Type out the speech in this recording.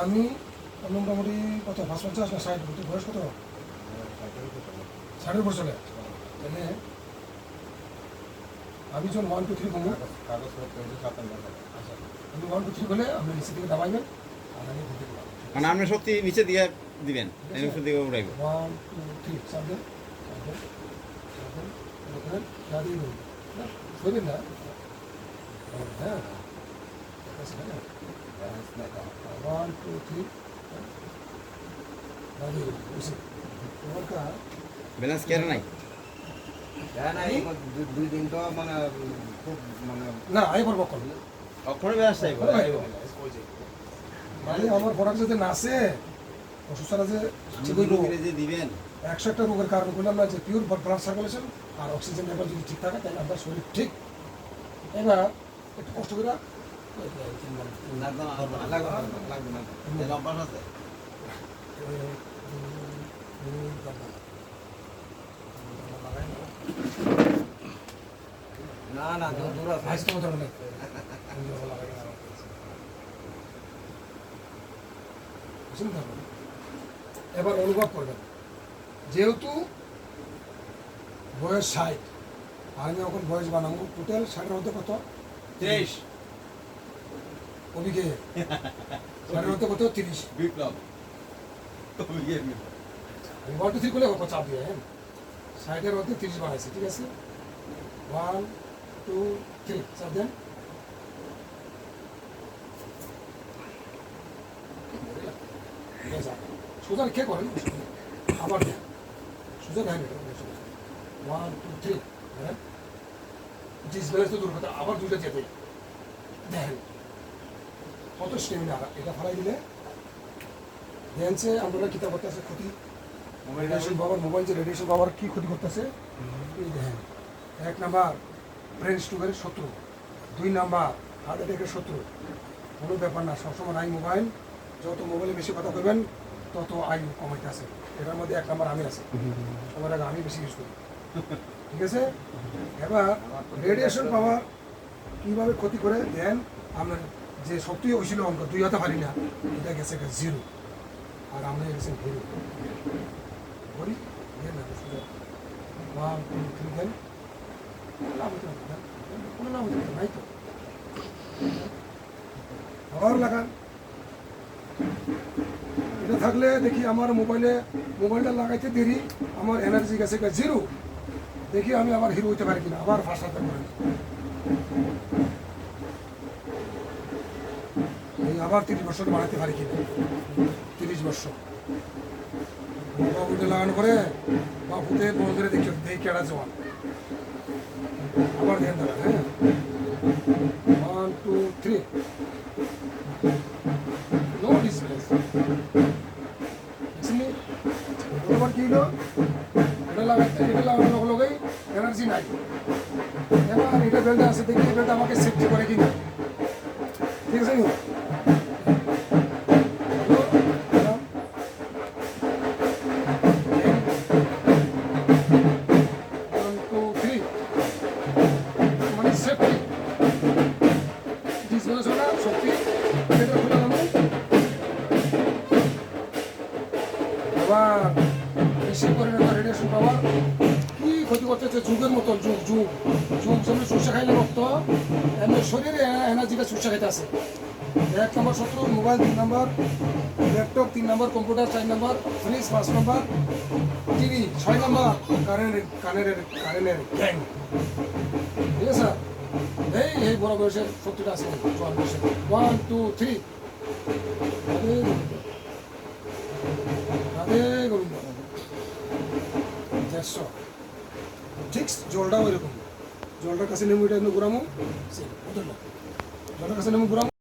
আমি মোটামুটি কত ৫৫ না ৬০, বয়স কত? ৬০-এর উপর চলে। তাহলে আমি যখন 1 2 3 বলবো, আমি 1 2 3 বলে আপনি নিচে দিকে দাবাইবেন আর আমি ঘুরতে দিলাম। মানে আপনি শক্তি নিচে দিয়ে দিবেন, নিচে দিকে উড়াইব। 1 2 3 সাবধান সাবধান সাবধান ওখানে দাঁড়িয়ে দেবেন না, সরবেন না। হ্যাঁ 1 2 3 দাঁড়িয়ে দেবেন, বুঝছি তোমার কা ব্যালেন্স কেয়ার নাই। দুই দিন তো মানে খুব মানে না আইবার বকল অক্ষরে ব্যালেন্স চাইব। মানে আমার প্রোডাক্ট যদি না আসে অসুস্থতা যে ঠিক হইল যে দিবেন 100টা রোগের কারণ বললাম না যে পিওর ব্লাড সার্কুলেশন আর অক্সিজেন লেভেল যদি ঠিক থাকে তাহলে আপনার শরীর ঠিক। এবার একটু কষ্ট করে অভ্যাস আছে। না না দূর আছে এবার অনুভব করবেন যেহেতু বয়স 60 আর আমি এখন বয়স বানাবো টোটাল 60-এর মধ্যে কত 23 ওদিকে 60-এর মধ্যে কত 30 বিপ্লব। আমি 1 2 3 করলে কত চাপ দিয়ে 60-এর মধ্যে 30 বানাইছি, ঠিক আছে 1 2 3 চাপ দেন। সোজা কে করেন আবার দেন সোজা দেন 1 2 3 হ্যাঁ ডিসব্যালেন্স তো দূর কথা আবার দুইটা যেতে দেখেন কত স্টেমিনা। এটা ফেলাই দিলে দেখছে আমরা কিতাব করতেছে ক্ষতি রেডিয়েশন পাওয়ার মোবাইল যে রেডিয়েশন পাওয়ার কি ক্ষতি করতেছে এই দেখেন। 1 নাম্বার ব্রেন স্ট্রোকের শত্রু, 2 নাম্বার হার্ট অ্যাটাকের শত্রু। কোনো ব্যাপার না, সবসময় আই মোবাইল যত মোবাইলে বেশি কথা বলবেন তত আয়ু কমাইতে আছে। এটার মধ্যে 1 নাম্বার আমি আছে, সবার আগে আমি বেশি ইউজ করি, ঠিক আছে। এবার রেডিয়েশন পাওয়ার কীভাবে ক্ষতি করে দেন আপনার যে শক্তি হয়েছিল অঙ্ক 2 হতে পারি না, এটা গেছে একটা 0 আর আমরা গেছেন হিরো বলি দেন না সোজা 1 2 3 দেন লাভ হতে হবে না, কোনো লাভ হতে হবে নাই তো আবার লাগান। এটা থাকলে দেখি আমার মোবাইলটা লাগাইতে দেরি আমার এনার্জি গেছে 0, দেখি আমি আবার হিরো হইতে পারি কিনা, আবার ফার্স্ট হাতে করেন এই আবার 30 বছর বানাতে পারি কিনা, 30 বছর বাবুতে লাগানো করে বাবুতে বন্ধুরে দেখি দেখি কেড়া জোয়ান আবার ধ্যান দেবেন। হ্যাঁ 1 2 3 নো ডিসপ্লেস বুঝলি বরাবর কি হলো এটা লাগানোর লগেই এনার্জি নাই। এবার এটা বেলটা আছে দেখি বেলটা আমাকে সেফটি করে কিনা, ঠিক আছে। আবার বেশি পরিমাণে রেডিয়েশন পাওয়ার কি ক্ষতি করতেছে যুগের মতো যুগ যুগ যুগ যেমন চুষা খাইলে রক্ত এমনি শরীরে এনার্জিটা চুষা খাইতে আছে। 1 নম্বর শত্রু মোবাইল, 2 নম্বর ল্যাপটপ, 3 নম্বর কম্পিউটার, 4 নম্বর ফ্রিজ, 5 নম্বর টিভি, 6 নম্বর কারেন্টের গ্যাং, ঠিক আছে। এই বড় বয়সের শত্রুটা আছে 1 2 3 ঠিক জলটাও এরকম, জলটার কাছে নেমে এটা ঘুরামো, জলটার কাছে নেমে ঘুরামো।